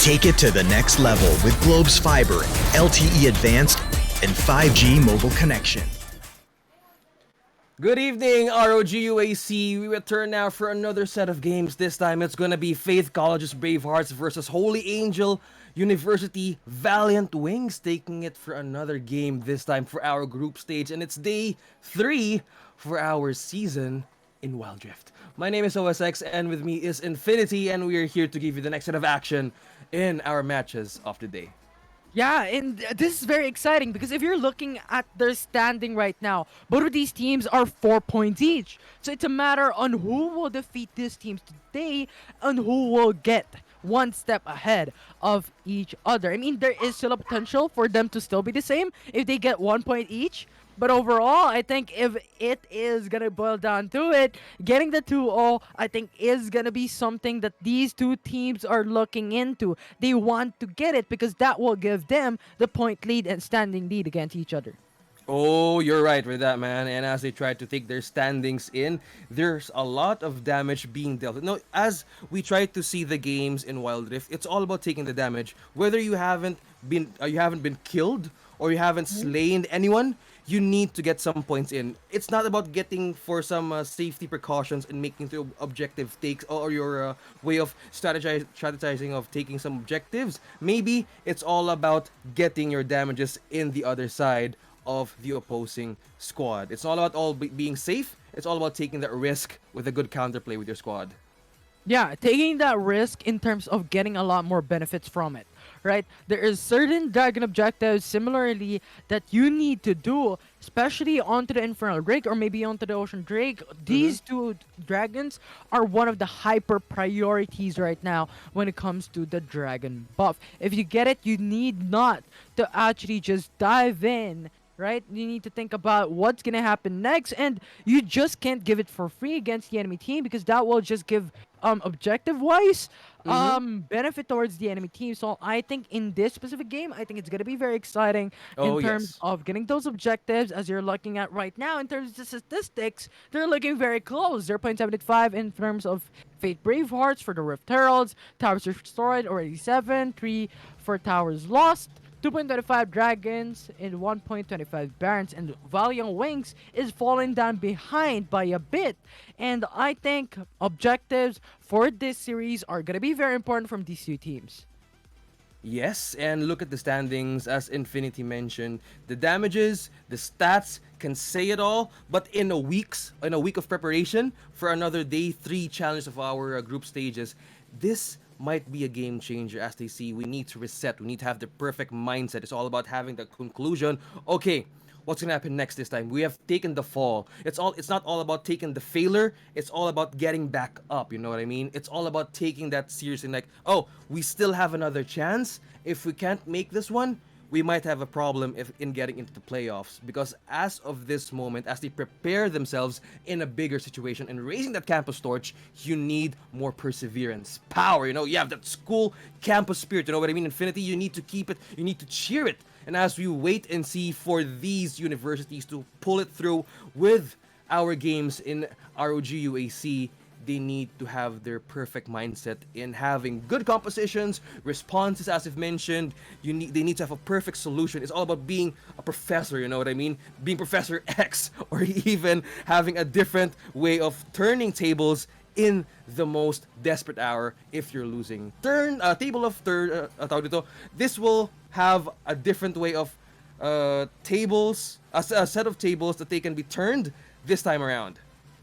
Take it to the next level with Globe's fiber, LTE advanced, and 5G mobile connection. Good evening, ROG UAC. We return now for another set of games. This time it's gonna be Faith College's Bravehearts versus Holy Angel University Valiant Wings, taking it for another game, this time for our group stage. And it's day 3 for our season in Wild Rift. My name is OSX, and with me is Infinity, and we are here to give you the next set of action in our matches of the day. Yeah, and this is very exciting because if you're looking at their standing right now, both of these teams are 4 points each. So it's a matter on who will defeat these teams today and who will get one step ahead of each other. I mean, there is still a potential for them to still be the same if they get 1 point each. But overall, I think if it is going to boil down to it, getting the 2-0, I think is going to be something that these two teams are looking into. They want to get it because that will give them the point lead and standing lead against each other. Oh, you're right with that, man. And as they try to take their standings in, there's a lot of damage being dealt. No, as we try to see the games in Wild Rift, it's all about taking the damage. Whether you haven't been killed or you haven't slain anyone, you need to get some points in. It's not about getting for some safety precautions and making the objective takes or your way of strategizing of taking some objectives. Maybe it's all about getting your damages in the other side of the opposing squad. It's all about being safe. It's all about taking that risk with a good counterplay with your squad. Yeah, taking that risk in terms of getting a lot more benefits from it, right? There is certain dragon objectives similarly that you need to do, especially onto the Infernal Drake or maybe onto the Ocean Drake. These two dragons are one of the hyper priorities right now when it comes to the dragon buff. If you get it, you need not to actually just dive in, right? You need to think about what's gonna happen next, and you just can't give it for free against the enemy team because that will just give objective wise benefit towards the enemy team. So I think in this specific game, I think it's gonna be very exciting in terms of getting those objectives. As you're looking at right now in terms of the statistics, they're looking very close. 0.75 in terms of Fate Bravehearts for the Rift Heralds, Towers Destroyed already 7, 3 for Towers Lost, 2.25 Dragons and 1.25 Barons, and Valiant Wings is falling down behind by a bit. And I think objectives for this series are going to be very important from these two teams. Yes, and look at the standings. As Infinity mentioned, the damages, the stats can say it all. But in a week of preparation for another day 3 challenge of our group stages, this might be a game changer. As they see, we need to reset. We need to have the perfect mindset. It's all about having the conclusion. Okay, what's gonna happen next this time? We have taken the fall. It's not all about taking the failure. It's all about getting back up. You know what I mean? It's all about taking that seriously. Like, oh, we still have another chance. If we can't make this one, we might have a problem in getting into the playoffs. Because as of this moment, as they prepare themselves in a bigger situation and raising that campus torch, you need more perseverance, power. You know, you have that school campus spirit. You know what I mean? Infinity, you need to keep it. You need to cheer it. And as we wait and see for these universities to pull it through with our games in ROG UAC, they need to have their perfect mindset in having good compositions, responses, as I've mentioned. They need to have a perfect solution. It's all about being a professor, you know what I mean? Being Professor X, or even having a different way of turning tables in the most desperate hour if you're losing. Tawag dito, this will have a different way of tables, a set of tables that they can be turned this time around.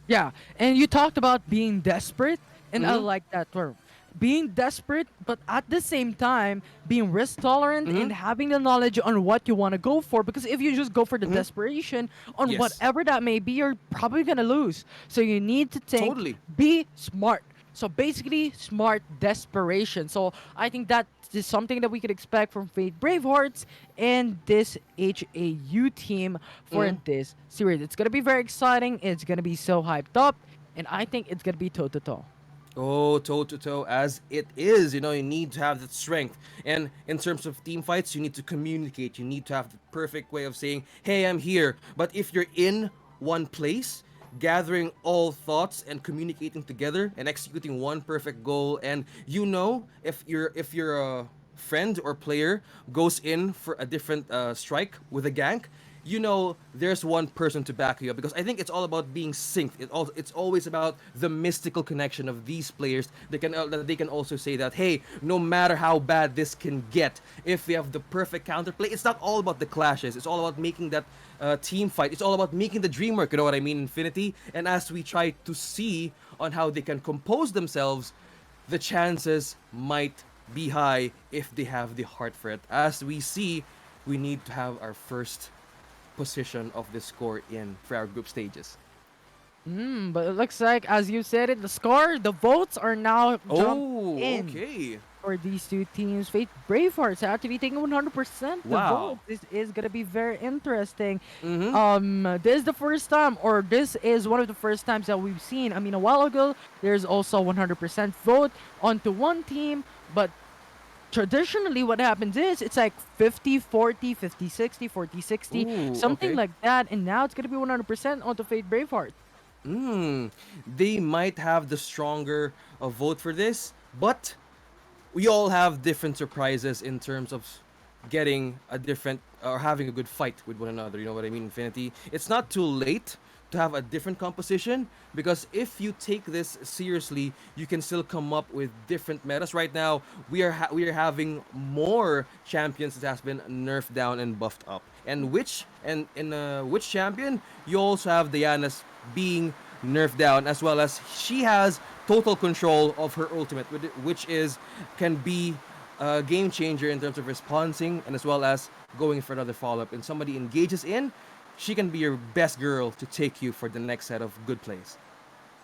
Yeah, and you talked about being desperate, and I like that term. Being desperate, but at the same time, being risk tolerant and having the knowledge on what you want to go for. Because if you just go for the desperation on whatever that may be, you're probably going to lose. So you need to think, be smart. So basically, smart desperation. So I think that is something that we could expect from Fate Bravehearts and this HAU team for this series. It's going to be very exciting. It's going to be so hyped up. And I think it's going to be toe-to-toe. Oh, toe-to-toe as it is. You know, you need to have that strength. And in terms of team fights, you need to communicate. You need to have the perfect way of saying, hey, I'm here. But if you're in one place, gathering all thoughts and communicating together and executing one perfect goal. And if your friend or player goes in for a different strike with a gank, there's one person to back you up, because I think it's all about being synced. It's always about the mystical connection of these players. They can also say that, hey, no matter how bad this can get, if we have the perfect counterplay, it's not all about the clashes. It's all about making that team fight. It's all about making the dream work. You know what I mean, Infinity? And as we try to see on how they can compose themselves, the chances might be high if they have the heart for it. As we see, we need to have our first position of the score in for our group stages. But it looks like, as you said it, the votes are now jumped Oh, in okay. for these two teams. Fate Bravehearts actually taking 100% the vote. Wow. This is gonna be very interesting. Mm-hmm. This is the first time, or this is one of the first times that we've seen. I mean, a while ago, there's also 100% vote onto one team, but traditionally what happens is it's like 50-40, 50-60, 40-60, Ooh, something okay. like that, and now it's gonna be 100% onto Fate Braveheart. They might have the stronger vote for this, but we all have different surprises in terms of getting a different or having a good fight with one another. You know what I mean, Infinity? It's not too late to have a different composition, because if you take this seriously, you can still come up with different metas. Right now, we are having more champions that has been nerfed down and buffed up. And which champion? You also have Diana's being nerfed down, as well as she has total control of her ultimate, which is can be a game changer in terms of responding and as well as going for another follow up. And somebody engages in, she can be your best girl to take you for the next set of good plays.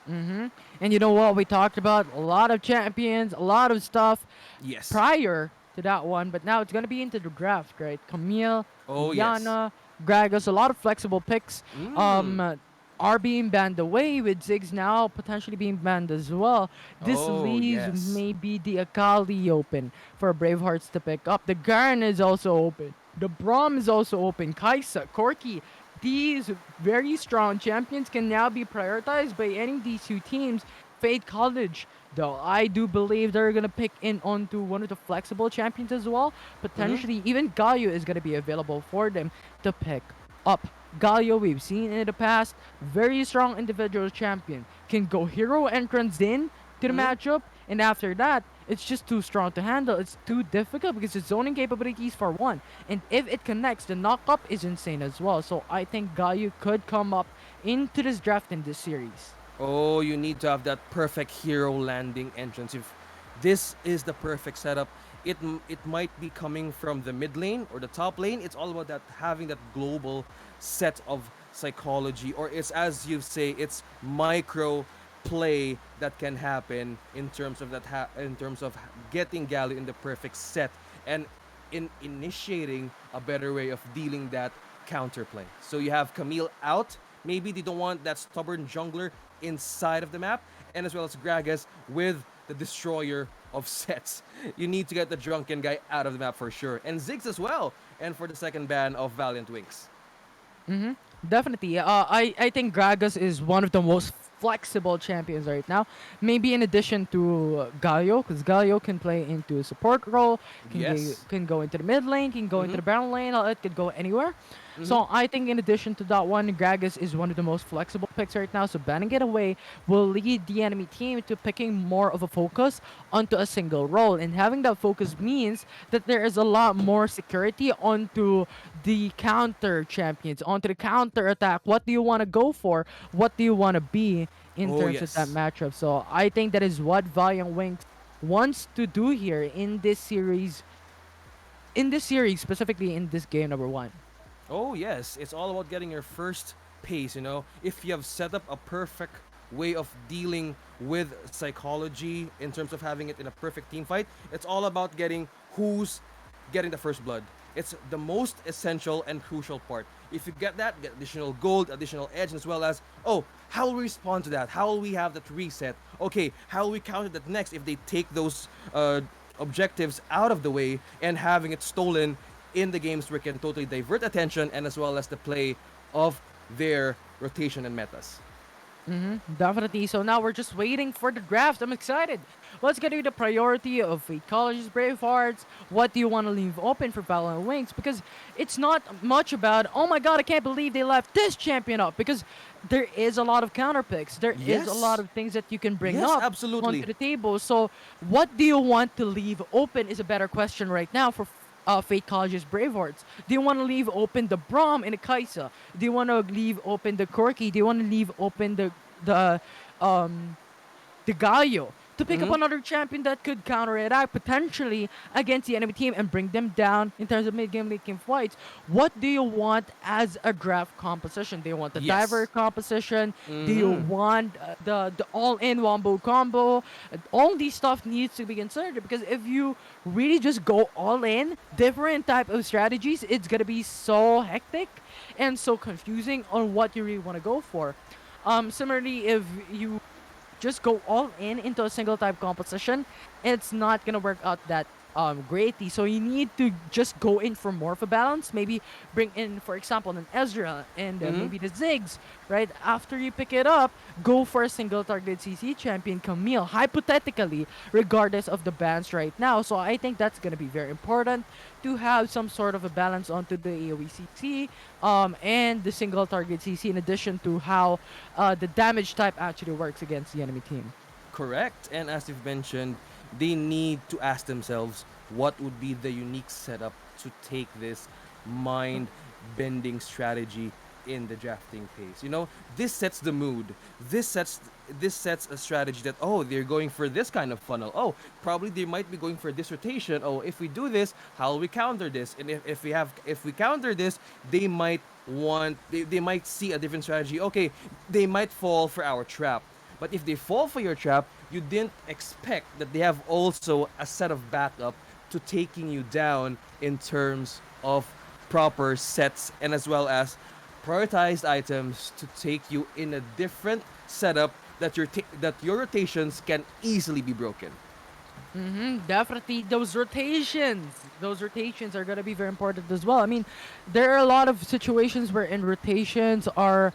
And you know what? We talked about a lot of champions, a lot of stuff Yes. prior to that one, but now it's gonna be into the draft, right? Camille, Oh yes. Yana, Gragas, a lot of flexible picks. Mm. Are being banned away, with Ziggs now potentially being banned as well. This Oh leaves yes. maybe the Akali open for Bravehearts to pick up. The Garen is also open. The Braum is also open. Kaisa, Corki. These very strong champions can now be prioritized by any of these two teams. Fate College, though, I do believe they're gonna pick in onto one of the flexible champions as well. Mm-hmm. Potentially, even Galio is gonna be available for them to pick up. Galio, we've seen in the past, very strong individual champion. Can go hero entrance in to the Mm-hmm. matchup, and after that, it's just too strong to handle. It's too difficult because it's zoning capabilities for one. And if it connects, the knockup is insane as well. So I think Galio could come up into this draft in this series. Oh, you need to have that perfect hero landing entrance. If this is the perfect setup, it might be coming from the mid lane or the top lane. It's all about that having that global set of psychology, or it's as you say, it's micro play that can happen in terms of in terms of getting Galio in the perfect set and in initiating a better way of dealing that counterplay. So you have Camille out. Maybe they don't want that stubborn jungler inside of the map, and as well as Gragas with the destroyer of sets. You need to get the drunken guy out of the map for sure, and Ziggs as well. And for the second ban of Valiant Wings. Mm-hmm. Definitely. I think Gragas is one of the most flexible champions right now. Maybe in addition to Galio, because Galio can play into a support role, Yes. can go into the mid lane, can go into Mm-hmm. the battle lane, it could go anywhere. Mm-hmm. So I think in addition to that one, Gragas is one of the most flexible picks right now. So banning it away will lead the enemy team to picking more of a focus onto a single role. And having that focus means that there is a lot more security onto the counter champions, onto the counter attack. What do you want to go for? What do you want to be in Oh terms of that yes. matchup? So I think that is what Valiant Wings wants to do here in this series. In this series, specifically in this game number one. Oh yes. It's all about getting your first pace. If you have set up a perfect way of dealing with psychology in terms of having it in a perfect team fight, it's all about getting who's getting the first blood. It's the most essential and crucial part. If you get that, get additional gold, additional edge, as well as, oh, how will we respond to that? How will we have that reset? Okay, how will we counter that next if they take those objectives out of the way and having it stolen in the games where it can totally divert attention and as well as the play of their rotation and metas. Definitely. So now we're just waiting for the draft. I'm excited. Let's get into the priority of Fate College's Bravehearts. What do you want to leave open for Valiant Wings? Because it's not much about, oh my god, I can't believe they left this champion up. Because there is a lot of counter picks. There is a lot Yes. of things that you can bring Yes, up onto absolutely. the table. So what do you want to leave open is a better question right now for Fate College's Bravehearts. Do you want to leave open the Braum and the Kaisa? Do you want to leave open the Corky? Do you want to leave open the um the Gallo to pick up Mm-hmm. another champion that could counterattack potentially against the enemy team and bring them down in terms of mid-game, late-game fights? What do you want as a draft composition? Do you want the diver Yes. composition? Do you Mm-hmm. want the all-in wombo combo? All these stuff needs to be considered because if you really just go all in, different type of strategies, it's gonna be so hectic and so confusing on what you really want to go for. Similarly, if you just go all in into a single type composition, it's not gonna work out that greatly. So you need to just go in for more of a balance. Maybe bring in, for example, an Ezra and Mm-hmm. maybe the Ziggs. Right after you pick it up, go for a single target CC champion Camille. Hypothetically, regardless of the bans right now. So I think that's gonna be very important to have some sort of a balance onto the AoE CC and the single target CC in addition to how the damage type actually works against the enemy team. Correct. And as you've mentioned, they need to ask themselves what would be the unique setup to take this mind bending strategy in the drafting phase. You know, this sets the mood. This sets this sets a strategy that, oh, they're going for this kind of funnel. Oh, probably they might be going for this rotation. Oh, if we do this, how will we counter this? And if we counter this, they might see a different strategy. Okay, they might fall for our trap. But if they fall for your trap, you didn't expect that they have also a set of backup to taking you down in terms of proper sets and as well as prioritized items to take you in a different setup that that your rotations can easily be broken. Definitely, those rotations are gonna be very important as well. I mean, there are a lot of situations where in rotations are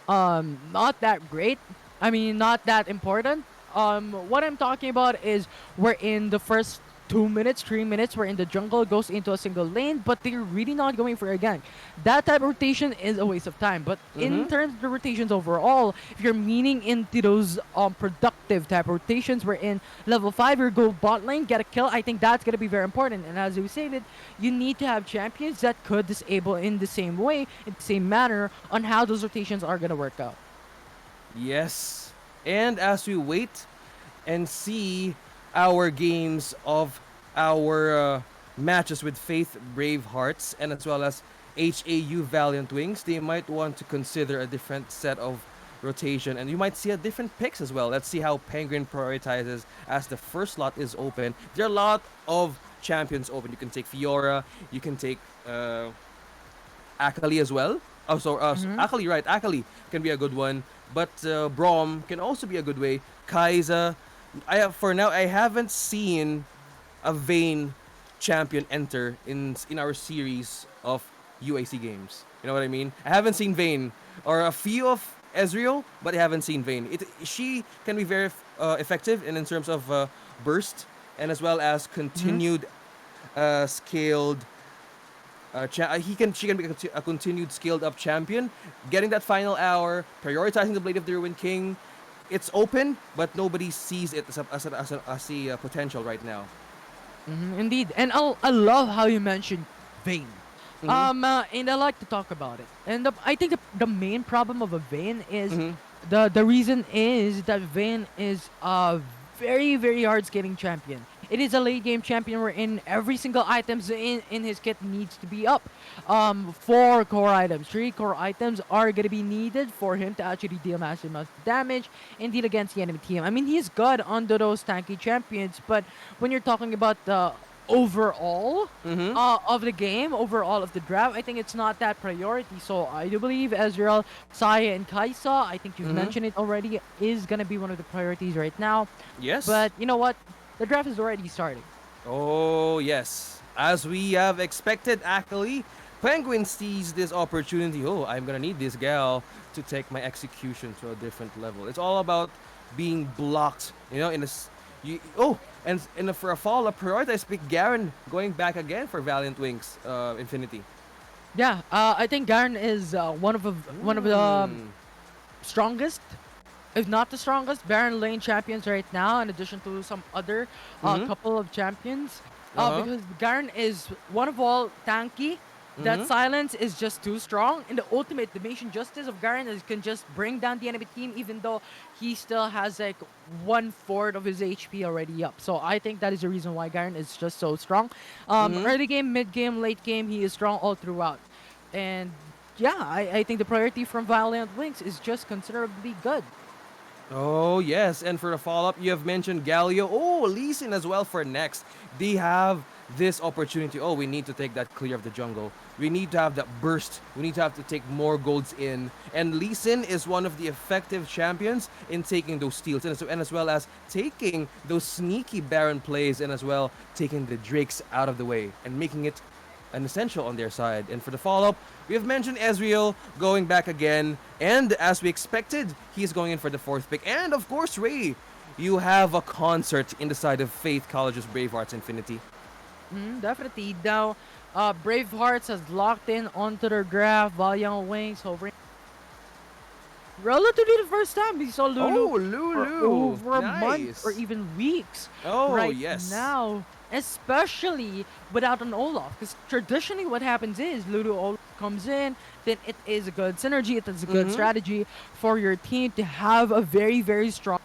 not that great. I mean, not that important. What I'm talking about is we're in the first 2 minutes, 3 minutes, we're in the jungle, goes into a single lane, but they're really not going for a gank. That type of rotation is a waste of time. But in Mm-hmm. terms of the rotations overall, if you're meaning into those productive type of rotations, we're in level 5, you go bot lane, get a kill, I think that's going to be very important. And as we stated, you need to have champions that could disable in the same way, in the same manner, on how those rotations are going to work out. Yes. And as we wait and see our games of our matches with Faith Bravehearts and as well as HAU Valiant Wings, they might want to consider a different set of rotation and you might see a different picks as well. Let's see how Penguin prioritizes as the first slot is open. There are a lot of champions open. You can take Fiora, you can take Akali as well. Oh, Mm-hmm. Akali, right? Akali can be a good one, but Braum can also be a good way. Kai'Sa, for now I haven't seen a Vayne champion enter in our series of UAC games. You know what I mean? I haven't seen Vayne or a few of Ezreal, but I haven't seen Vayne. She can be very effective in terms of burst and as well as Mm-hmm. continued scaled she can be a continued scaled up champion, getting that final hour, prioritizing the Blade of the Ruined King. It's open, but nobody sees it as a potential right now. Indeed, and I love how you mentioned Vayne. Mm-hmm. And I like to talk about it. And I think the main problem of a Vayne is Mm-hmm. the reason is that Vayne is a very hard scaling champion. It is a late game champion wherein every single items in his kit needs to be up. 4 core items, 3 core items are gonna be needed for him to actually deal massive amounts of damage and deal against the enemy team. I mean, he's good under those tanky champions, but when you're talking about the overall Mm-hmm. of the game, overall of the draft, I think it's not that priority. So I do believe Ezreal, Saya, and Kaisa, I think you've Mm-hmm. mentioned it already, is gonna be one of the priorities right now. Yes. But you know what? The draft is already starting. Oh yes. As we have expected, Akali Penguin sees this opportunity. Oh, I'm gonna need this gal to take my execution to a different level. It's all about being blocked, in a and for a follow-up, prioritize pick Garen going back again for Valiant Wings, Infinity. Yeah, I think Garen is one of the Mm. strongest, if not the strongest, Baron lane champions right now, in addition to some other Mm-hmm. couple of champions. Uh-huh. Because Garen is one of all tanky. That Mm-hmm. silence is just too strong. In the ultimate, the Mason Justice of Garen is can just bring down the enemy team, even though he still has like 1/4 of his HP already up. So I think that is the reason why Garen is just so strong. Mm-hmm. Early game, mid game, late game, he is strong all throughout. And yeah, I think the priority from Valiant Wings is just considerably good. Oh, yes. And for the follow up, you have mentioned Galio. Oh, Lee Sin as well for next. They have this opportunity. Oh, we need to take that clear of the jungle. We need to have that burst. We need to have to take more golds in. And Lee Sin is one of the effective champions in taking those steals and as well as taking those sneaky Baron plays and as well taking the Drakes out of the way and making it an essential on their side. And for the follow-up, we have mentioned Ezreal going back again, and as we expected, he's going in for the fourth pick. And of course, Ray, you have a concert in the side of Faith College's Bravehearts Infinity. Definitely. Now, Bravehearts has locked in onto their graph. Valiant Wings hovering. Relatively the first time we saw Lulu Oh, for Lulu! over a month or Nice! even weeks Oh, right yes. now, especially without an Olaf. Because traditionally, what happens is Lulu Olaf comes in, then it is a good synergy, it is a good Mm-hmm. strategy for your team to have a very, very strong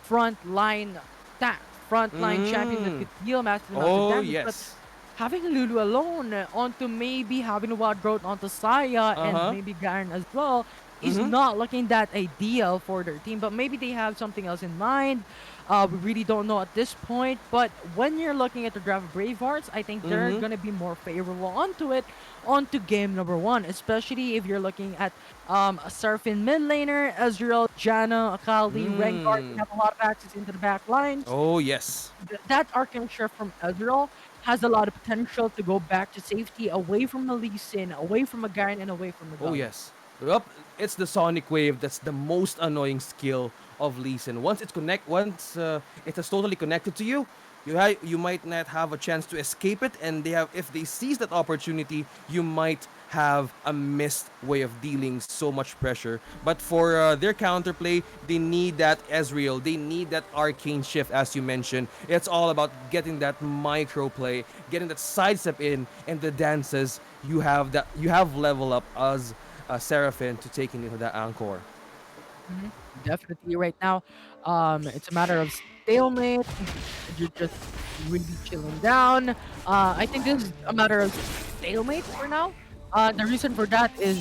front line attack, front line champion that Mm. could deal massive amounts of Oh, damage. But yes. having Lulu alone onto maybe having a wild growth onto Saya and Uh-huh. maybe Garen as well is Mm-hmm. not looking that ideal for their team. But maybe they have something else in mind. We really don't know at this point. But when you're looking at the draft of Bravehearts, I think they're Mm-hmm. gonna be more favorable onto it, onto game number one. Especially if you're looking at a Surfing mid laner, Ezreal, Janna, Akali, Rengar can Mm. have a lot of access into the back lines. Oh, yes. That architecture from Ezreal has a lot of potential to go back to safety, away from a Lee Sin, away from a Garen, and away from a Oh, Gun. yes. Yup, it's the Sonic Wave that's the most annoying skill of Lee Sin. Once it has totally connected to you, you might not have a chance to escape it, and if they seize that opportunity, you might have a missed way of dealing so much pressure. But for their counterplay, they need that Ezreal, they need that arcane shift, as you mentioned. It's all about getting that micro play, getting that sidestep in, and the dances. You have level up as Seraphim to taking into that Anchor. Mhm. Definitely right now, it's a matter of stalemate. You're just really chilling down. I think this is a matter of stalemate for now. The reason for that is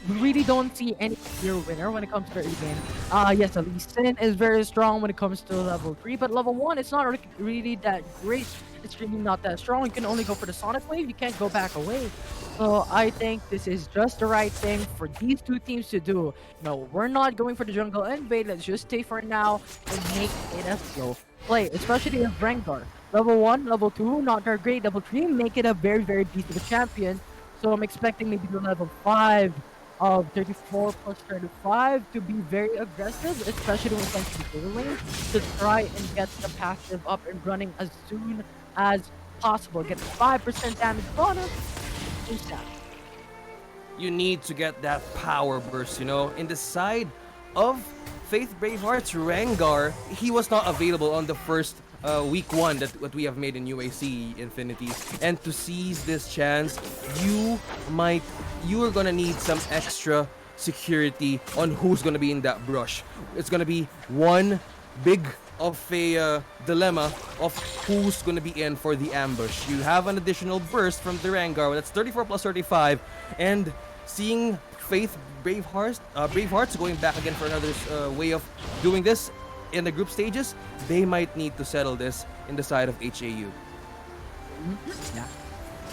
we really don't see any clear winner when it comes to the early game. Yes, at least Sin is very strong when it comes to level 3, but level 1, it's not really that great. It's really not that strong. You can only go for the Sonic Wave, you can't go back away. So I think this is just the right thing for these two teams to do. No, we're not going for the jungle invade. Let's just stay for now and make it a slow play, especially with Rengar. Level 1, level 2, not that great. Level 3, make it a very, very beast of a champion. So I'm expecting maybe the level 5 of 34 plus 35 to be very aggressive, especially when it comes to the middle lane, to try and get the passive up and running as soon as possible. Get the 5% damage bonus ASAP. You need to get that power burst, In the side of Faith Bravehearts, Rengar, he was not available on the first week one that what we have made in UAC Infinity. And to seize this chance, you might you are gonna need some extra security on who's gonna be in that brush. It's gonna be one big of a dilemma of who's gonna be in for the ambush. You have an additional burst from the Rengar, that's 34 plus 35, and seeing Faith Bravehearts going back again for another way of doing this in the group stages, they might need to settle this in the side of HAU. Yeah.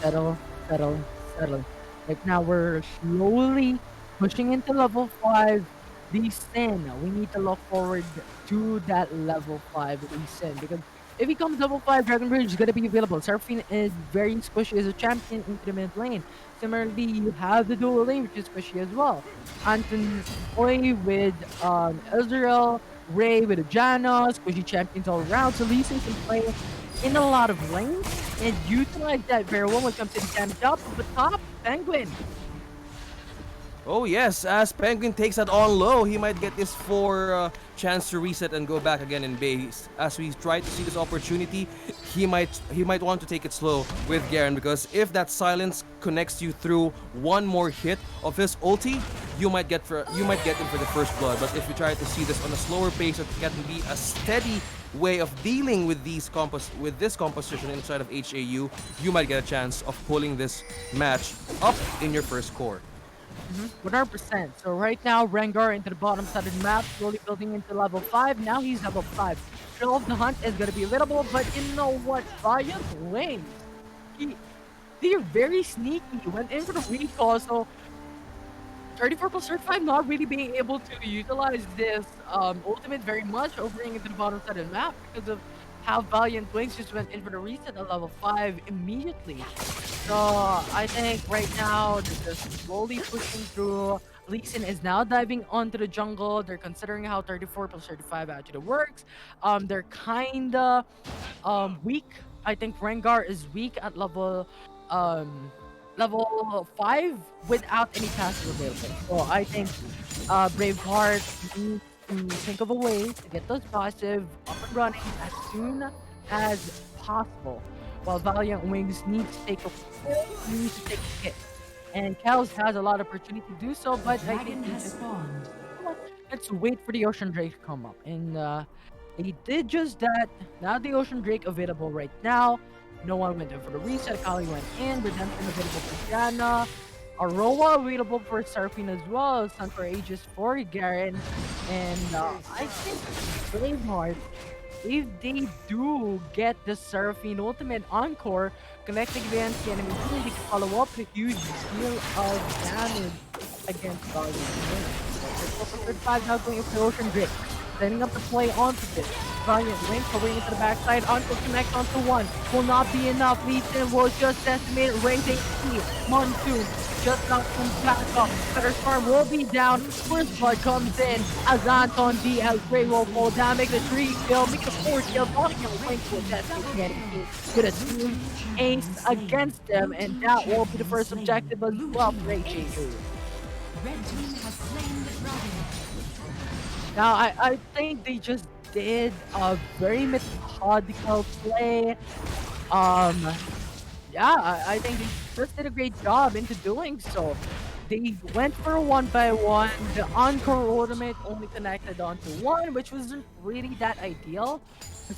Settle, settle, settle. Like now we're slowly pushing into level 5. Lee Sin. We need to look forward to that level 5 Lee Sin because If he comes level 5, Dragon Bridge is gonna be available. Seraphine is very squishy as a champion into the mid lane. Similarly, you have the dual lane, which is squishy as well. Anton Boy with Ezreal, Ray with a Janna, squishy champions all around. So Lee Sin can play in a lot of lanes and utilize that very well when it comes to the damage up. But top, Penguin. Oh yes, as Penguin takes that on low, he might get this for chance to reset and go back again in base. As we try to see this opportunity, he might want to take it slow with Garen, because if that silence connects you through one more hit of his ulti, you might get him for the first blood. But if you try to see this on a slower pace, it can be a steady way of dealing with this composition inside of HAU, you might get a chance of pulling this match up in your first core. 100%. So right now, Rengar into the bottom side of the map, slowly building into level 5. Now he's level 5. Thrill of the Hunt is going to be available, but you know what? Valiant wins. They're very sneaky. Went in for the recall, so 34 plus 35 not really being able to utilize this ultimate very much, overing into the bottom side of the map because of how Valiant Wings just went in for the reset at level 5 immediately. So I think right now they're just slowly pushing through. Lee Sin is now diving onto the jungle. They're considering how 34 plus 35 actually works. They're kinda weak. I think Rengar is weak at level 5 without any passive available. So I think Bravehearts needs to think of a way to get those passive up and running as soon as possible. While Valiant Wings needs to take a hit. And Kels has a lot of opportunity to do so, but I think let's wait for the Ocean Drake to come up. And they did just that. Now the Ocean Drake available right now. No one went in for the reset. Kali went in. Redemption available for Janna. Aurora available for Seraphine as well. Sun for Aegis for Garen. And I think Braveheart, if they do get the Seraphine ultimate encore, connecting against the enemy team, they can follow up a huge deal of damage against Valiant. So 35 now going for Ocean Drake. Setting up the play onto this. Valiant Link going into the backside. Uncle connect onto one. Will not be enough. Lee Sin will just estimate raising E. Monsoon just not comes back up. Better Storm will be down. First blood comes in as Anton D has Grey Wolf fall down. Make the 3 kill. Make the 4 kill. Valiant Link will get a team ace against them. And that will be the first objective as well for HAU. Red team has slain the dragon. Now, I think they just did a very methodical play. Yeah, I think they just did a great job into doing so. They went for a 1-by-1. The Encore ultimate only connected onto one, which wasn't really that ideal.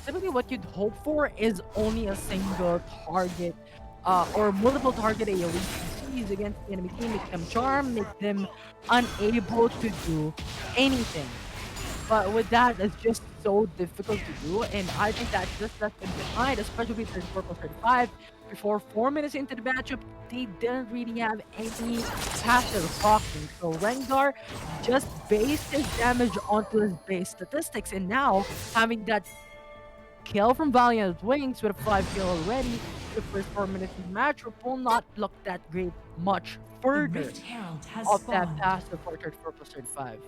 Typically, what you'd hope for is only a single target or multiple target AoE CCs against the enemy team, make them charm, make them unable to do anything. But with that, it's just so difficult to do, and I think that's just left them behind, especially with 34 plus 35. Before 4 minutes into the matchup, they didn't really have any passive blocking. So Rengar just based his damage onto his base statistics, and now having that kill from Valiant Wings with a 5 kill already, the first 4 minutes of the matchup will not look that great much further of that passive for 34 plus 35.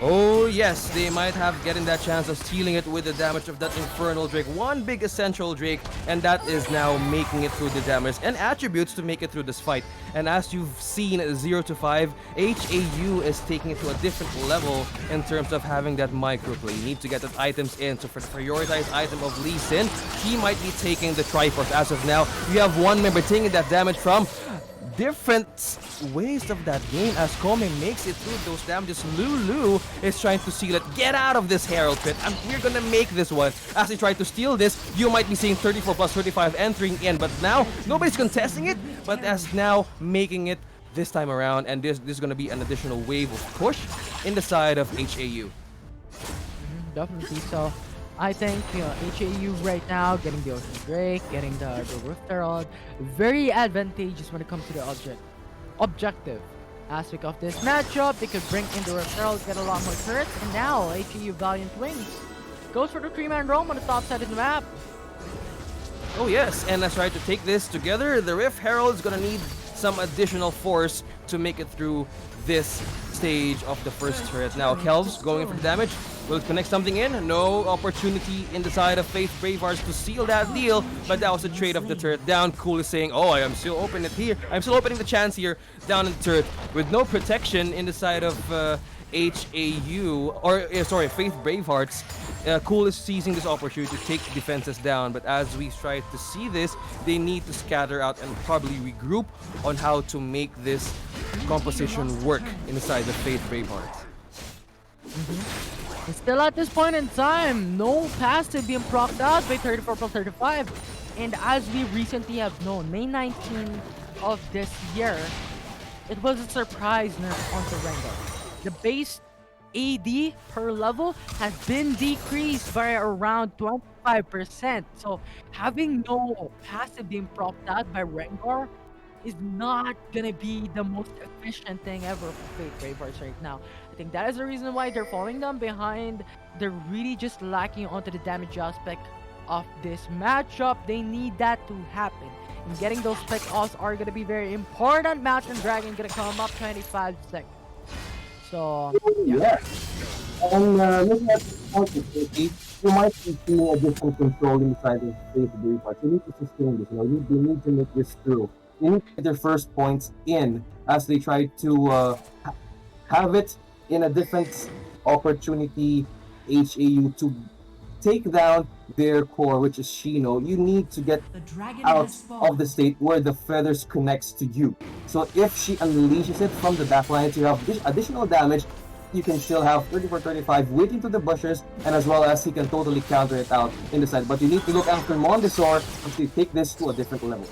Oh yes, they might have getting that chance of stealing it with the damage of that Infernal Drake. One big Essential Drake, and that is now making it through the damage and attributes to make it through this fight. And as you've seen 0 to 5, HAU is taking it to a different level in terms of having that micro play. You need to get that items in, so for the prioritized item of Lee Sin, he might be taking the Triforce. As of now, you have one member taking that damage from different ways of that game as Kome makes it through those damages. Lulu is trying to seal it. Get out of this Herald Pit, and we're gonna make this one. As they try to steal this, you might be seeing 34 plus 35 entering in, but now nobody's contesting it, but as now making it this time around, and this is gonna be an additional wave of push in the side of HAU. Definitely so. I think, HAU right now, getting the Ocean Drake, getting the Rift Herald, very advantageous when it comes to the objective aspect of this matchup. They could bring in the Rift Herald, get a lot more turrets, and now HAU Valiant Wings Goes for the 3-man roam on the top side of the map. Oh yes, and let's try to take this together. The Rift Herald is gonna need some additional force to make it through this stage of the first turret. Now Kelv's going in for damage. Will it connect something in? No opportunity in the side of Faith Bravehearts to seal that deal, but that was a trade of the turret down. Cool is saying, oh, I'm still opening it here. I'm still opening the chance here down in the turret with no protection in the side of HAU, or sorry, Faith Bravehearts. Cool is seizing this opportunity to take defenses down, but as we try to see this, they need to scatter out and probably regroup on how to make this composition work inside the Faith Bravehearts. Still at this point in time, no passive being procced out by 34 plus 35. And as we recently have known, May 19 of this year, it was a surprise nerf onto Rengar. The base AD per level has been decreased by around 25%. So having no passive being propped out by Rengar is not gonna be the most efficient thing ever for Faith Bravehearts right now. I think that is the reason why they're falling down behind. They're really just lacking onto the damage aspect of this matchup. They need that to happen. And getting those spec offs are gonna be very important. Mountain Dragon gonna come up 25 seconds. So yeah. And looking at the quantity, you might be seeing a different control inside of Faith Bravehearts. You need to sustain this. They need to make this through. They need to get their first points in as they try to have it in a different opportunity. HAU to take down their core, which is Shino. You need to get The dragon out has spawned. of the state where the feathers connects to you. So if she unleashes it from the backline to have this additional damage, you can still have 34-35 waiting to the bushes, and as well as he can totally counter it out in the side. But you need to look after Mondesor to take this to a different level.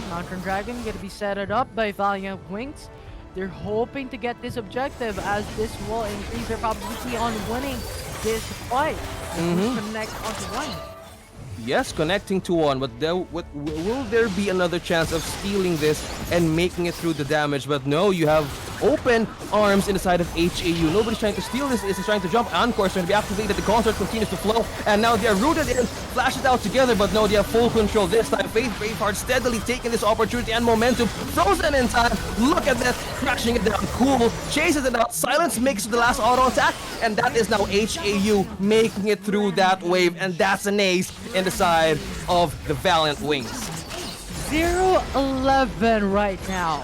Mountain Dragon gonna be set it up by Valiant Wings. They're hoping to get this objective as this will increase their probability on winning this fight. Connect onto one. Yes, connecting to one, but will there be another chance of stealing this and making it through the damage? But no, you have open arms in the side of HAU. Nobody's trying to steal this, is trying to jump. Encore is trying to be activated, the concert continues to flow, and now they're rooted in, flashes out together, but no, they have full control this time. Faith Braveheart steadily taking this opportunity and momentum, frozen in time. Look at that, crashing it down. Cool chases it out, Silence makes the last auto attack, and that is now HAU making it through that wave, and that's an ace in the side of the Valiant Wings. 0-11 right now.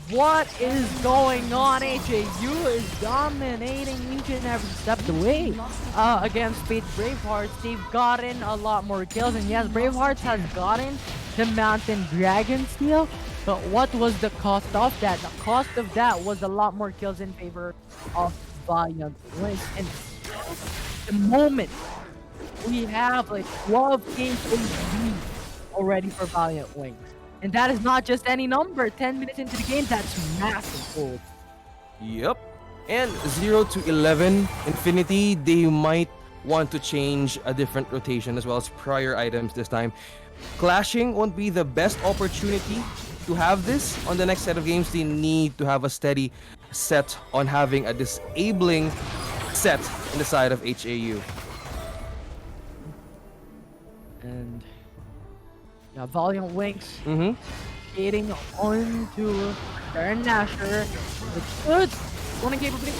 What is going on? HAU is dominating each and every step of the way against Faith Bravehearts. They've gotten a lot more kills, and yes, Bravehearts has gotten the Mountain Dragon steal, but what was the cost of that? The cost of that was a lot more kills in favor of Valiant Wings. And the moment we have like 12 games lead already for Valiant Wings. And that is not just any number. 10 minutes into the game, that's massive gold. Yep. And 0-11 Infinity, they might want to change a different rotation as well as prior items this time. Clashing won't be the best opportunity to have this. On the next set of games, they need to have a steady set on having a disabling set in the side of HAU. And yeah, Valiant Wings Mm-hmm. skating onto Baron Nashor. It's good. One capability.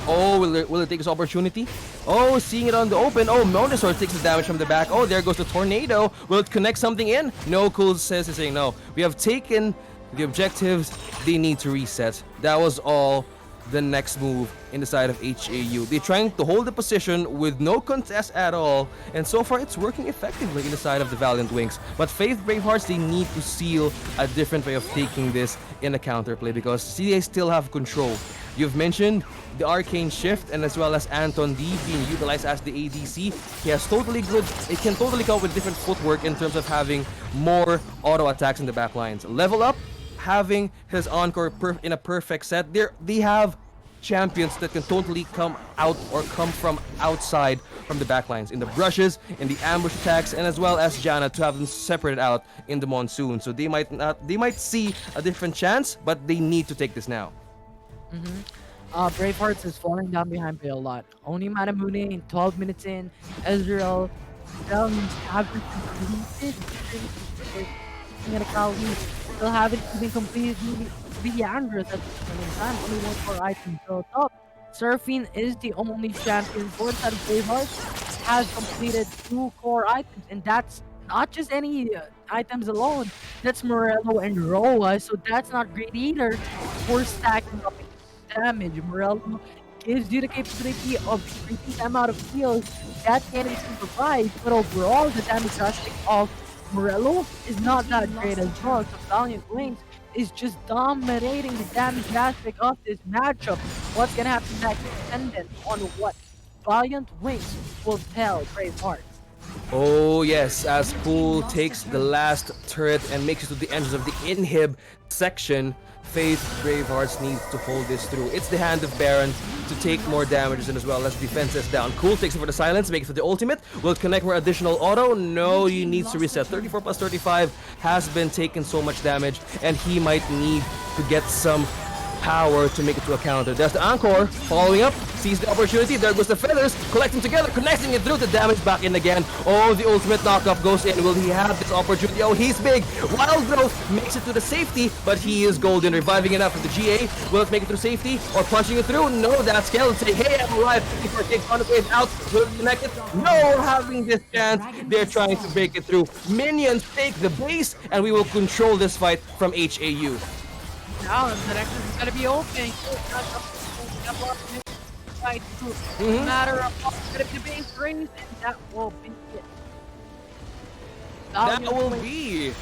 Oh, will it take this opportunity? Oh, seeing it on the open. Oh, Mondesor takes the damage from the back. Oh, there goes the tornado. Will it connect something in? No, Cool says he's saying no. We have taken the objectives. They need to reset. That was all the next move in the side of HAU. They're trying to hold the position with no contest at all, and so far it's working effectively in the side of the Valiant Wings. But Faith Bravehearts, they need to seal a different way of taking this in a counterplay because CA still have control. You've mentioned the Arcane Shift and as well as Anton D being utilized as the ADC. He has totally good, it can totally come up with different footwork in terms of having more auto attacks in the back lines. Level Up, having his Encore in a perfect set. They have champions that can totally come out or come from outside from the backlines, in the brushes, in the ambush attacks, and as well as Janna to have them separated out in the monsoon. So they might see a different chance, but they need to take this now. Bravehearts is falling down behind by a lot. Only Manamune in 12 minutes in. Ezreal, Valiant haven't completed. Looking at a Kali, still haven't even completed the Andres at this point in time. Only one more item built up. Seraphine is the only champion for that Bravehearts. Has completed 2 core items, and that's not just any items alone. That's Morello and Roa, so that's not great either for stacking up damage. Morello gives you the capability of increasing the amount of heals that the enemy can provide, but overall, the damage aspect of Morello is not that great as well. So Valiant Wings is just dominating the damage aspect of this matchup. What's gonna happen next is dependent on what Valiant Wings will tell Bravehearts. Oh yes, as Pool takes the last turret and makes it to the entrance of the inhib section, Faith Bravehearts needs to hold this through. It's the hand of Baron to take more damages and as well as defenses down. Cool takes it for the silence, makes it for the ultimate. Will it connect more additional auto? No, he needs to reset. 34 plus 35 has been taking so much damage, and he might need to get some power to make it to a counter. There's the Encore following up, sees the opportunity. There goes the feathers, collecting together, connecting it through the damage back in again. Oh, the ultimate knockup goes in. Will he have this opportunity? Oh, he's big. Wild Growth makes it to the safety, but he is golden, reviving enough for the GA. Will it make it through safety or punching it through? No, that's Skeleton saying, hey, I'm alive. Before it takes on the wave out, will it connect it? No, having this chance. They're trying to break it through. Minions take the base, and we will control this fight from HAU. Now the next is gonna be open. Right through. Matter of the base raise, and that will be it. That will be,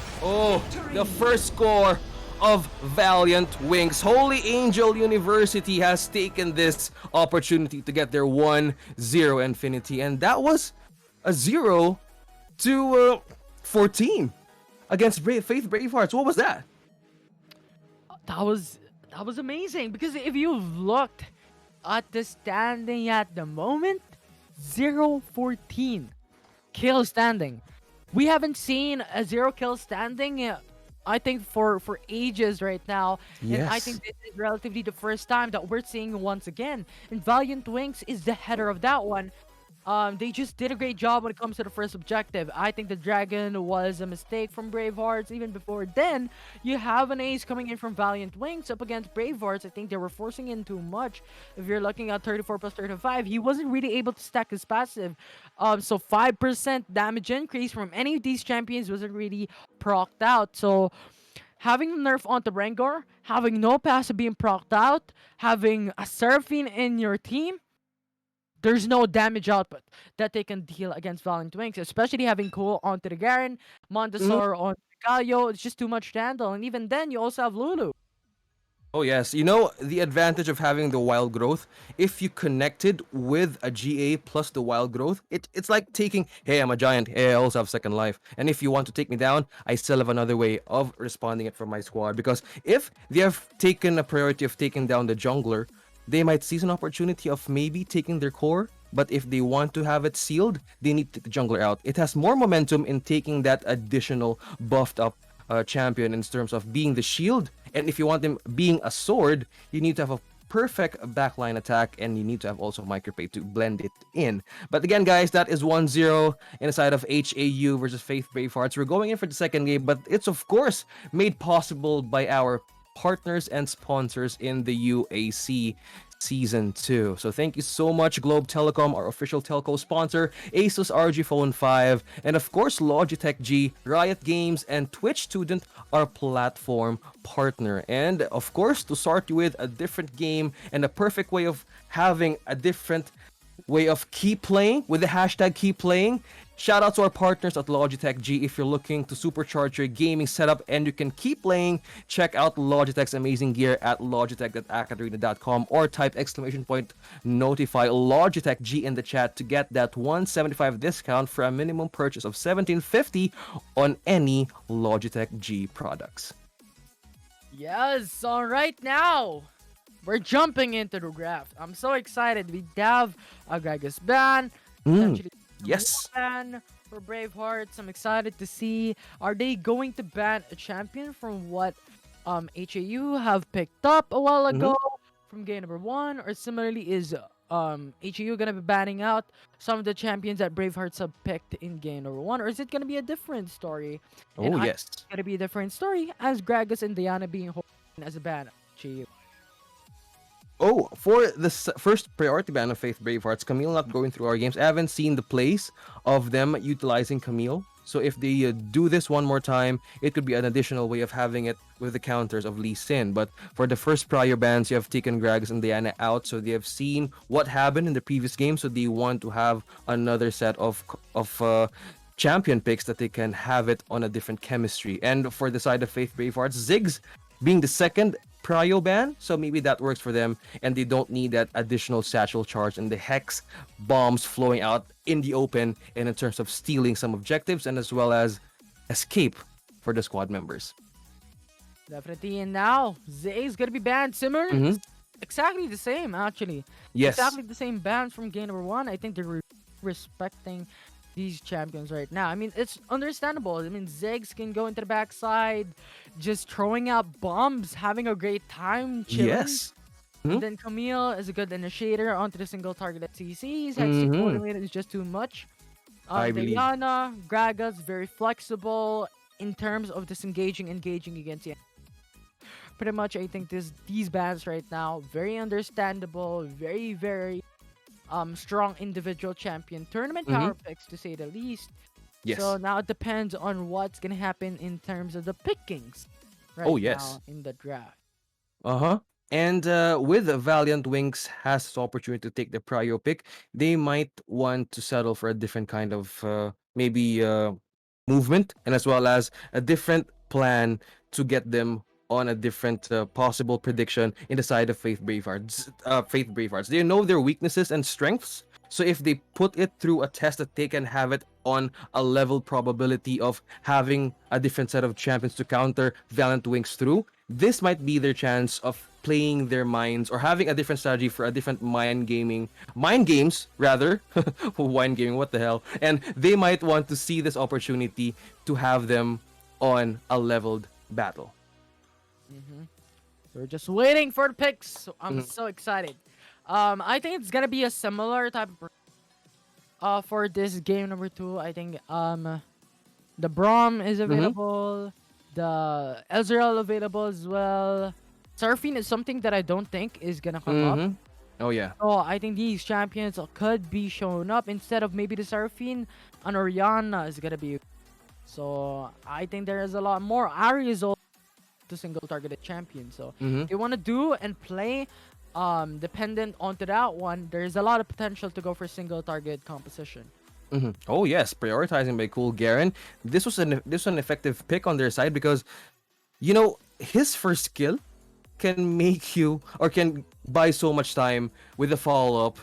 the first score of Valiant Wings. Holy Angel University has taken this opportunity to get their 1-0 infinity, and that was a 0 to 14 against Faith Bravehearts. What was that? That was amazing, because if you've looked at the standing at the moment, 0-14 kill standing. We haven't seen a 0 kill standing I think for ages right now. Yes. And I think this is relatively the first time that we're seeing once again. And Valiant Wings is the header of that one. They just did a great job when it comes to the first objective. I think the dragon was a mistake from Bravehearts. Even before then, you have an ace coming in from Valiant Wings up against Bravehearts. I think they were forcing in too much. If you're looking at 34 plus 35, he wasn't really able to stack his passive. So 5% damage increase from any of these champions wasn't really procced out. So having a nerf onto Rengar, having no passive being procced out, having a Seraphine in your team, there's no damage output that they can deal against Valiant Wings, especially having Cole onto the Garen, Montesor on Galio. It's just too much to handle. And even then, you also have Lulu. Oh yes, you know the advantage of having the wild growth. If you connected with a GA plus the wild growth, it's like taking, hey, I'm a giant, hey, I also have second life. And if you want to take me down, I still have another way of responding it from my squad. Because if they have taken a priority of taking down the jungler, they might seize an opportunity of maybe taking their core. But if they want to have it sealed, they need to take the jungler out. It has more momentum in taking that additional buffed up champion in terms of being the shield. And if you want them being a sword, you need to have a perfect backline attack, and you need to have also micropay to blend it in. But again, guys, that is 1-0 in the side of HAU versus Faith Bravehearts. We're going in for the second game, but it's of course made possible by our partners and sponsors in the UAC Season 2. So thank you so much, Globe Telecom, our official telco sponsor, ASUS ROG Phone 5, and of course Logitech G, Riot Games, and Twitch Student, our platform partner. And of course, to start you with a different game and a perfect way of having a different way of keep playing with the hashtag keep playing. Shout out to our partners at Logitech G. If you're looking to supercharge your gaming setup and you can keep playing, check out Logitech's amazing gear at logitech.acadarena.com or type !notify Logitech G in the chat to get that $175 discount for a minimum purchase of $17.50 on any Logitech G products. Yes, all right, now we're jumping into the draft. I'm so excited. We have a Gragas ban. Potentially Yes. ban for Bravehearts. I'm excited to see, are they going to ban a champion from what HAU have picked up a while ago from from game number 1, or similarly is HAU gonna be banning out some of the champions that Bravehearts have picked in game number 1, or is it gonna be a different story? And Oh I think yes. it's gonna be a different story as Gragas and Diana being as a ban of HAU. Oh, for the first priority ban of Faith Bravehearts, Camille not going through our games. I haven't seen the plays of them utilizing Camille. So if they do this one more time, it could be an additional way of having it with the counters of Lee Sin. But for the first prior bans, you have taken Gragas and Diana out, so they have seen what happened in the previous game, so they want to have another set of champion picks that they can have it on a different chemistry. And for the side of Faith Bravehearts, Ziggs being the second prio ban, so maybe that works for them, and they don't need that additional satchel charge and the hex bombs flowing out in the open, and in terms of stealing some objectives and as well as escape for the squad members. Definitely, and now Zay's gonna be banned. Similar, Mhm. exactly the same actually. Yes. Exactly the same bans from game number 1. I think they're respecting these champions right now. I mean, it's understandable. I mean, Ziggs can go into the backside, just throwing out bombs, having a great time, chilling. Yes. And then Camille is a good initiator onto the single targeted CCs. Hex Mhm. motivated is just too much. I believe. Diana, Gragas, very flexible in terms of disengaging, engaging against the. Pretty much, I think these bans right now very understandable, very strong individual champion tournament power picks to say the least. Yes. So now it depends on what's gonna happen in terms of the pickings right Oh, yes. now in the draft. Uh-huh. And with Valiant Wings has the opportunity to take the prio pick, they might want to settle for a different kind of maybe movement, and as well as a different plan to get them on a different possible prediction in the side of Faith Bravehearts. Faith Bravehearts. They know their weaknesses and strengths. So if they put it through a test that they can have it on a level probability of having a different set of champions to counter Valiant Wings through, this might be their chance of playing their minds or having a different strategy for a different mind games rather. Wine gaming, what the hell? And they might want to see this opportunity to have them on a leveled battle. We're just waiting for the picks. So I'm Mhm. so excited. I think it's gonna be a similar type of for this game number 2. I think the Braum is available, the Ezreal available as well. Surfing is something that I don't think is gonna come up. Mhm. Oh yeah. So I think these champions could be showing up instead of maybe the Surfing. An Orianna is gonna be. So I think there is a lot more. Ari is also the single targeted champion. So Mhm. they want to do and play dependent onto that one. There's a lot of potential to go for single target composition. Oh yes, prioritizing by Cool Garen. This was an effective pick on their side because his first skill can make you or can buy so much time with the follow up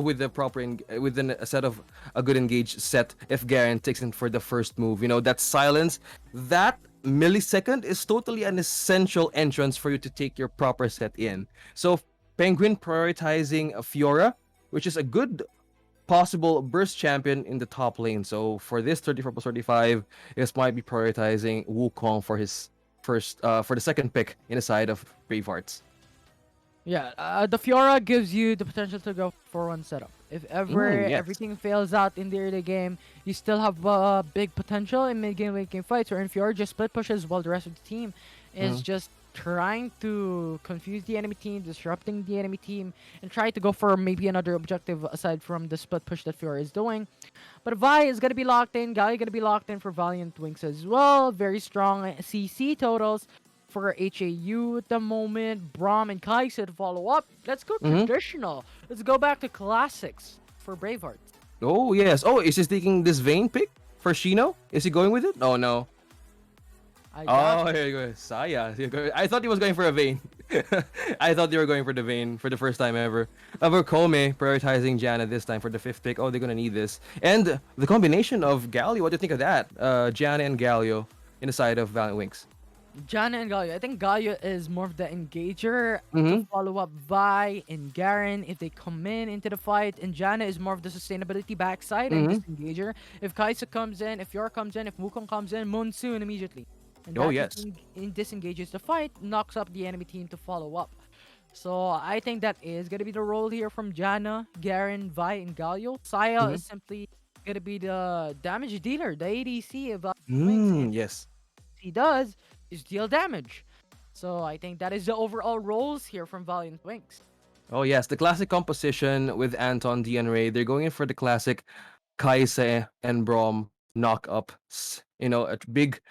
with the proper within a set of a good engaged set. If Garen takes it for the first move, that silence, that millisecond is totally an essential entrance for you to take your proper set in. So Penguin prioritizing a Fiora, which is a good possible burst champion in the top lane. So for this 34+35, this might be prioritizing Wukong for his for the second pick in the side of Bravehearts. Yeah, the Fiora gives you the potential to go for one setup. If ever Yes. everything fails out in the early game, you still have big potential in mid game, late game fights. Or in Fiora just split pushes while the rest of the team is just trying to confuse the enemy team, disrupting the enemy team, and try to go for maybe another objective aside from the split push that Fiora is doing. But Vi is going to be locked in. Gali going to be locked in for Valiant Wings as well. Very strong CC totals for HAU at the moment. Braum and Kai said follow up. Let's go traditional. Let's go back to classics for Bravehearts. Oh yes. Oh, is he taking this Vayne pick for Shino? Is he going with it? Oh no. I Oh, got here you go. Saya. I thought he was going for a Vayne. I thought they were going for the Vayne for the first time ever. Over Kome prioritizing Janna this time for the 5th pick. Oh, they're gonna need this. And the combination of Galio. What do you think of that? Janna and Galio in the side of Valiant Wings. Janna and Galio. I think Galio is more of the engager to follow up Vi and Garen if they come into the fight. And Janna is more of the sustainability backside and disengager. If Kaisa comes in, if Yor comes in, if Wukong comes in, Monsoon immediately. And Oh, that yes. disengages the fight, knocks up the enemy team to follow up. So I think that is gonna be the role here from Janna, Garen, Vi, and Galio. Saya Mm-hmm. is simply gonna be the damage dealer, the ADC of Wings, and Yes. he does is deal damage. So I think that is the overall roles here from Valiant Wings. Oh yes, the classic composition with Anton, D, and Ray. They're going in for the classic Kaise and Brom knock ups. You know, a big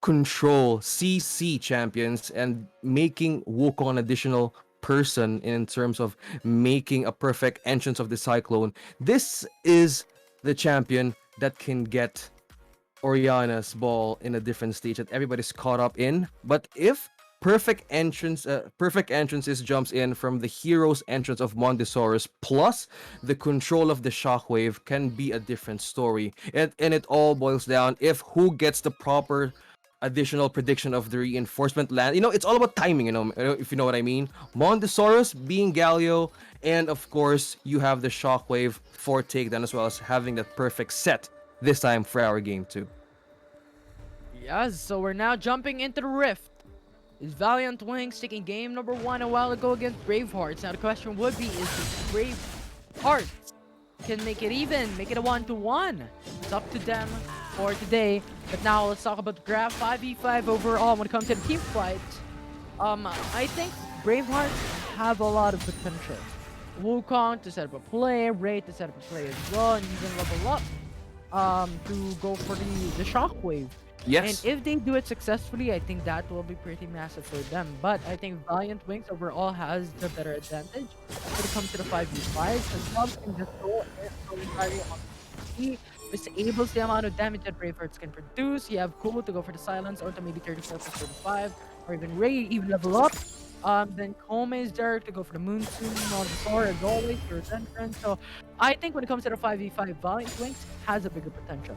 control CC champions and making Wukong an additional person in terms of making a perfect entrance of the Cyclone. This is the champion that can get Oriana's ball in a different stage that everybody's caught up in. But if perfect entrances jumps in from the hero's entrance of Mondosaurus plus the control of the shockwave can be a different story. And it all boils down if who gets the proper additional prediction of the reinforcement land. You know, it's all about timing, if you know what I mean. Mondosaurus being Galio, and of course, you have the shockwave for takedown as well as having that perfect set this time for our game too. Yes, so we're now jumping into the Rift. Is Valiant Wings taking game number 1 a while ago against Bravehearts? Now the question would be, is if Bravehearts can make it even, make it a 1-1? It's up to them for today. But now let's talk about the graph 5v5 overall when it comes to the team fight. I think Bravehearts have a lot of potential. Wukong to set up a play, Ray to set up a play as well, and even level up to go for the shockwave. Yes. And if they do it successfully, I think that will be pretty massive for them. But I think Valiant Wings overall has the better advantage when it comes to the 5v5. Because Dub can just go entirely on he disables the amount of damage that Bravehearts can produce. You have Cool to go for the silence, or to maybe 34 for 35, or even Ray even level up. Then Kome is there to go for the Moonstone, Mondosaur as always for his entrance. So I think when it comes to the 5v5, Valiant Wings has a bigger potential.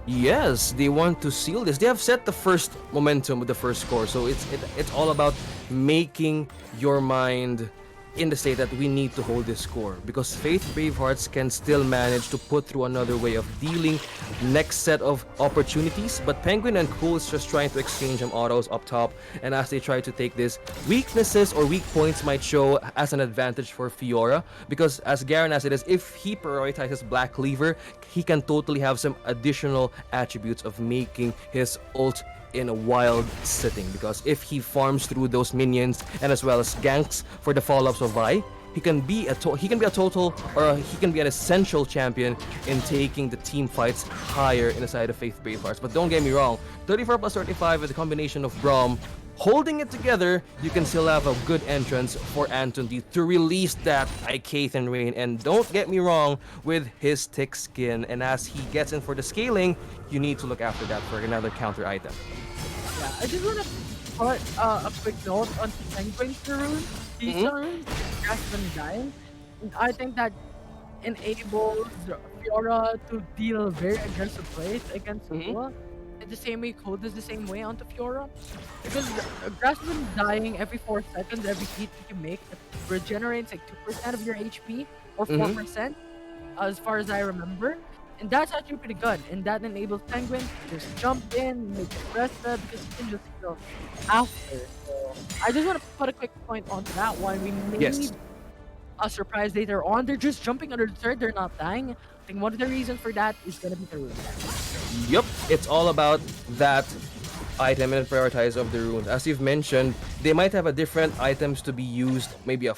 Yes, they want to seal this. They have set the first momentum with the first score, so it's all about making your mind in the state that we need to hold this score because Faith Bravehearts can still manage to put through another way of dealing next set of opportunities, but Penguin and Cool is just trying to exchange them autos up top, and as they try to take this, weaknesses or weak points might show as an advantage for Fiora because as Garen as it is, if he prioritizes Black Cleaver, he can totally have some additional attributes of making his ult in a wild setting because if he farms through those minions and as well as ganks for the follow-ups of Vi, he can be a total or he can be an essential champion in taking the team fights higher in the side of Faith Bravehearts. But don't get me wrong, 34 plus 35 with a combination of Braum holding it together, you can still have a good entrance for Anton D to release that Icathan Rain. And don't get me wrong with his thick skin, and as he gets in for the scaling, you need to look after that for another counter item. Yeah, I just want to put a quick note on Penguin rune. These runes has been dying. And I think that enables Fiora to deal very aggressive plays against Kua. In the same way Code is the same way onto Fiora. Because Grass been dying every 4 seconds, every hit that you make, it regenerates like 2% of your HP or 4%, as far as I remember. And that's actually pretty good. And that enables Penguin to just jump in, make it aggressive, because you can just go after. So I just want to put a quick point onto that one. We may need a surprise later on. They're just jumping under the third, they're not dying. I think one of the reasons for that is going to be the rune. Yup, it's all about that item and prioritize of the runes. As you've mentioned, they might have a different items to be used, maybe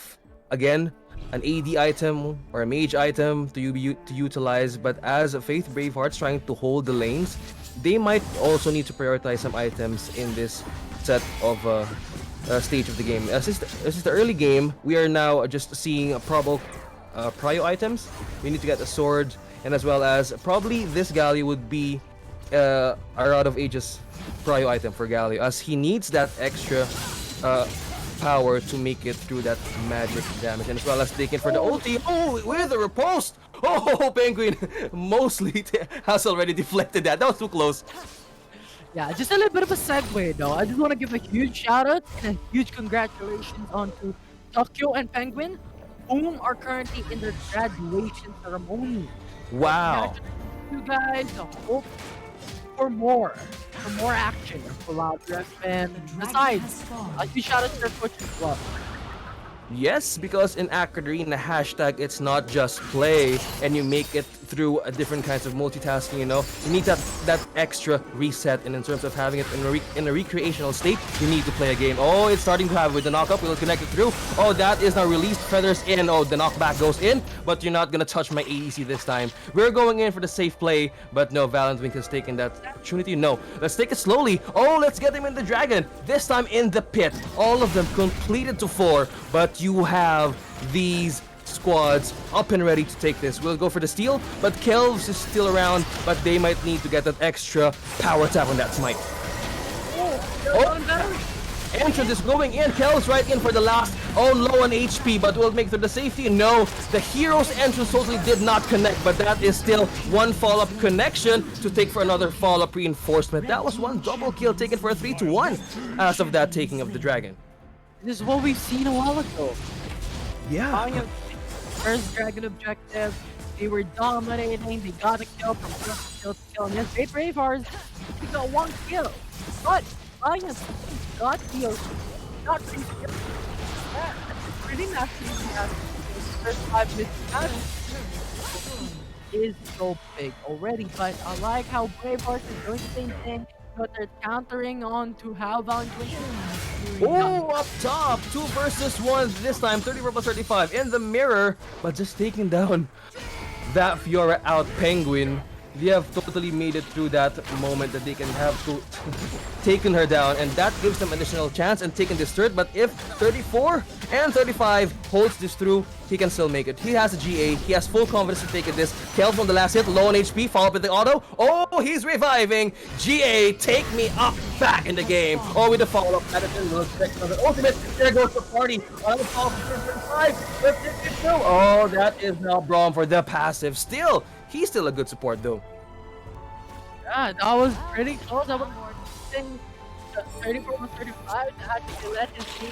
again, an AD item or a mage item to utilize, but as Faith Bravehearts trying to hold the lanes, they might also need to prioritize some items in this set of stage of the game. As this is the early game, we are now just seeing prio items. We need to get a sword, and as well as probably this Galio would be a Rod of Ages prio item for Galio, as he needs that extra power to make it through that magic damage, and as well as taking for the ulti. Oh, with a riposte! Oh, Penguin mostly has already deflected that. That was too close. Yeah, just a little bit of a segue though. I just want to give a huge shout out and a huge congratulations on to Tokyo and Penguin, whom are currently in their graduation ceremony. Wow. You guys, hope for more action for Loud Ref, and besides, a huge shout out to their coach as well. Yes, because in AcadArena, hashtag it's not just play and you make it through different kinds of multitasking, you know. You need that extra reset, and in terms of having it in a recreational state, you need to play a game. Oh, it's starting to have with the knockup, we'll connect it through. Oh, that is now released, feathers in. Oh, the knockback goes in, but you're not gonna touch my ADC this time. We're going in for the safe play, but no, Valiant has taken that opportunity. No, let's take it slowly. Oh, let's get him in the dragon. This time in the pit. All of them completed to 4, but you have these squads up and ready to take this. We'll go for the steal, but Kelvs is still around, but they might need to get that extra power tap on that smite. Oh, entrance is going in. Kelvs right in for the last. Oh, low on HP, but will make through the safety. No, the hero's entrance totally did not connect, but that is still one follow-up connection to take for another follow-up reinforcement. That was one double kill taken for a 3-1 as of that taking of the dragon. This is what we've seen a while ago. Yeah. Valiant first dragon objective. They were dominating. They got a kill from kill to kill. And yes, Bravehearts, they got 1 kill. But Valiant got kills. Not really kills. Yeah, that's pretty nasty. First 5 minutes is so big already. But I like how Bravehearts is doing the same thing. But they're countering on to how Valiant wins. Oh, up top, 2 versus 1 this time, 34 plus 35 in the mirror, but just taking down that Fiora out Penguin. They have totally made it through that moment that they can have to taken her down, and that gives them additional chance and taking this third. But if 34 and 35 holds this through, he can still make it. He has a GA, he has full confidence to take it this. Kelv on the last hit, low on HP, follow up with the auto. Oh, he's reviving. GA, take me up back in the game. Oh, with the follow-up, Madison will expect another ultimate. There goes the party. Another follow for 35. Oh, that is now Braum for the passive. Still, he's still a good support though. Yeah, that was pretty close. I was thinking 34 plus 35 to actually let his team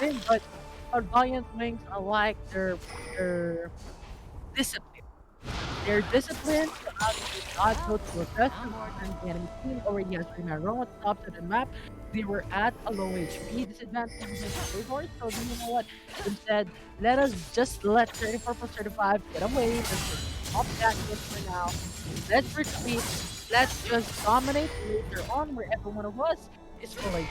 be in, but Valiant Wings, I like their discipline. Their discipline to actually not go to a best and the enemy team already has 3 man run on top of the map. They were at a low HP disadvantage against Bravehearts, so you know what? Instead, let us just let 34 plus 35 get away. Let's just up that hit for now. Let's retreat. Let's just dominate later on where every one of us is full HP.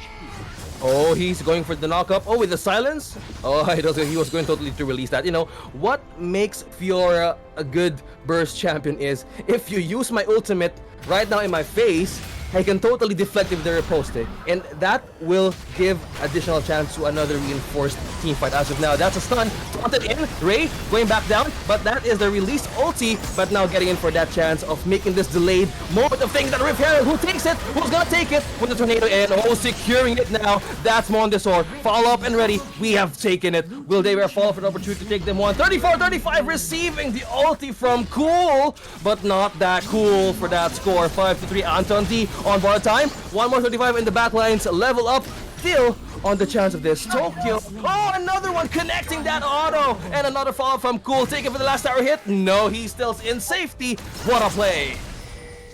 Oh, he's going for the knockup. Oh, with the silence? Oh, he was going totally to release that. You know, what makes Fiora a good burst champion is if you use my ultimate right now in my face, I can totally deflect if they're posted, and that will give additional chance to another reinforced team fight. As of now, that's a stun. Taunted in, Ray going back down, but that is the released ulti, but now getting in for that chance of making this delayed moment of things that Rift Herald, who takes it, who's gonna take it with the tornado in, oh, securing it now. That's Mondesor, follow up and ready. We have taken it. Will they fall for the opportunity to take them on? 34-35 receiving the ulti from Cool, but not that cool for that score. 5-3 Anton D on board time. 1 more 35 in the backlines. Level up. Still on the chance of this. Tokyo. Oh, another one connecting that auto. And another follow from Cool. Taking for the last tower hit. No, he's still in safety. What a play.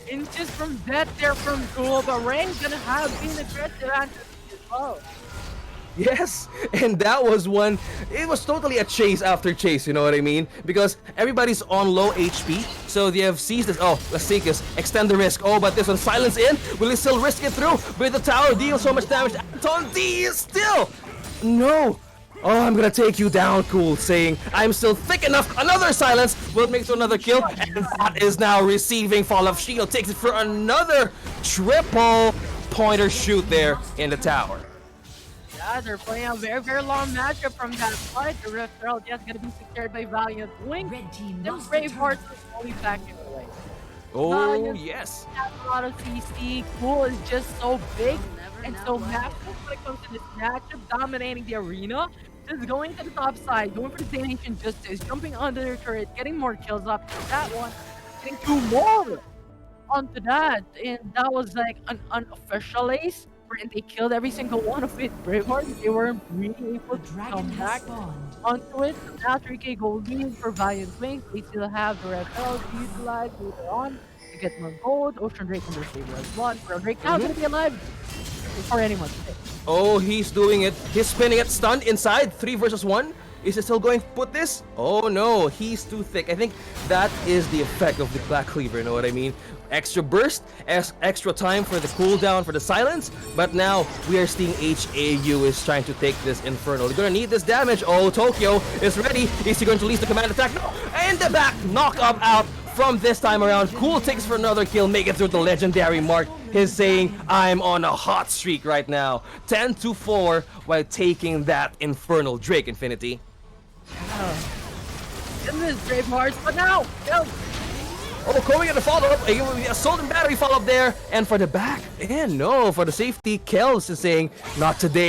Inches from that there from Cool, but Rain's gonna have been aggressive and as well. Yes, and that was one. It was totally a chase after chase, you know what I mean? Because everybody's on low HP, so they have seized this. Oh, let's take this. Extend the risk. Oh, but this one silence in. Will he still risk it through? With the tower deals so much damage. Anton D is still. No. Oh, I'm gonna take you down, Cool, saying I'm still thick enough. Another silence will make to another kill, and that is now receiving fall of shield. Takes it for another triple pointer shoot there in the tower. Yeah, they're playing a very, very long matchup from that fight. The Rift Herald just gonna be secured by Valiant Wing. Red team The lost their Bravehearts turret. is fully back in the way. Oh, Valiant yes. has a lot of CC. Cool is just so big Never and know so what massive when it comes to this matchup, dominating the arena. Just going to the top side, going for the Damnation Justice, jumping under their turret, getting more kills up. That one, getting 2 more onto that. And that was like an unofficial ace. And they killed every single one of it. Braveheart, they weren't really able The to dragon come has back spawned. onto it. So now 3k gold lead for Valiant Wings. They still have the Red Herald to utilize later on to get more gold. Ocean Drake on their favor as well. For Drake now gonna be alive before anyone today. Oh, he's doing it. He's spinning it. Stunned inside. 3 versus 1. Is he still going to put this? Oh no, he's too thick. I think that is the effect of the Black Cleaver, you know what I mean? Extra burst, extra time for the cooldown for the silence, but now we are seeing HAU is trying to take this Infernal. They're gonna need this damage. Oh, Tokyo is ready. Is he going to release the command attack? No! And the back knock up out from this time around. Cool takes for another kill, make it through the legendary mark. He's saying, I'm on a hot streak right now. 10-4 while taking that Infernal Drake Infinity. Goodness, Bravehearts, but now, no. Oh, going at the follow-up, a Assault and Battery follow-up there, and for the back, and no, for the safety, Kels is saying, not today.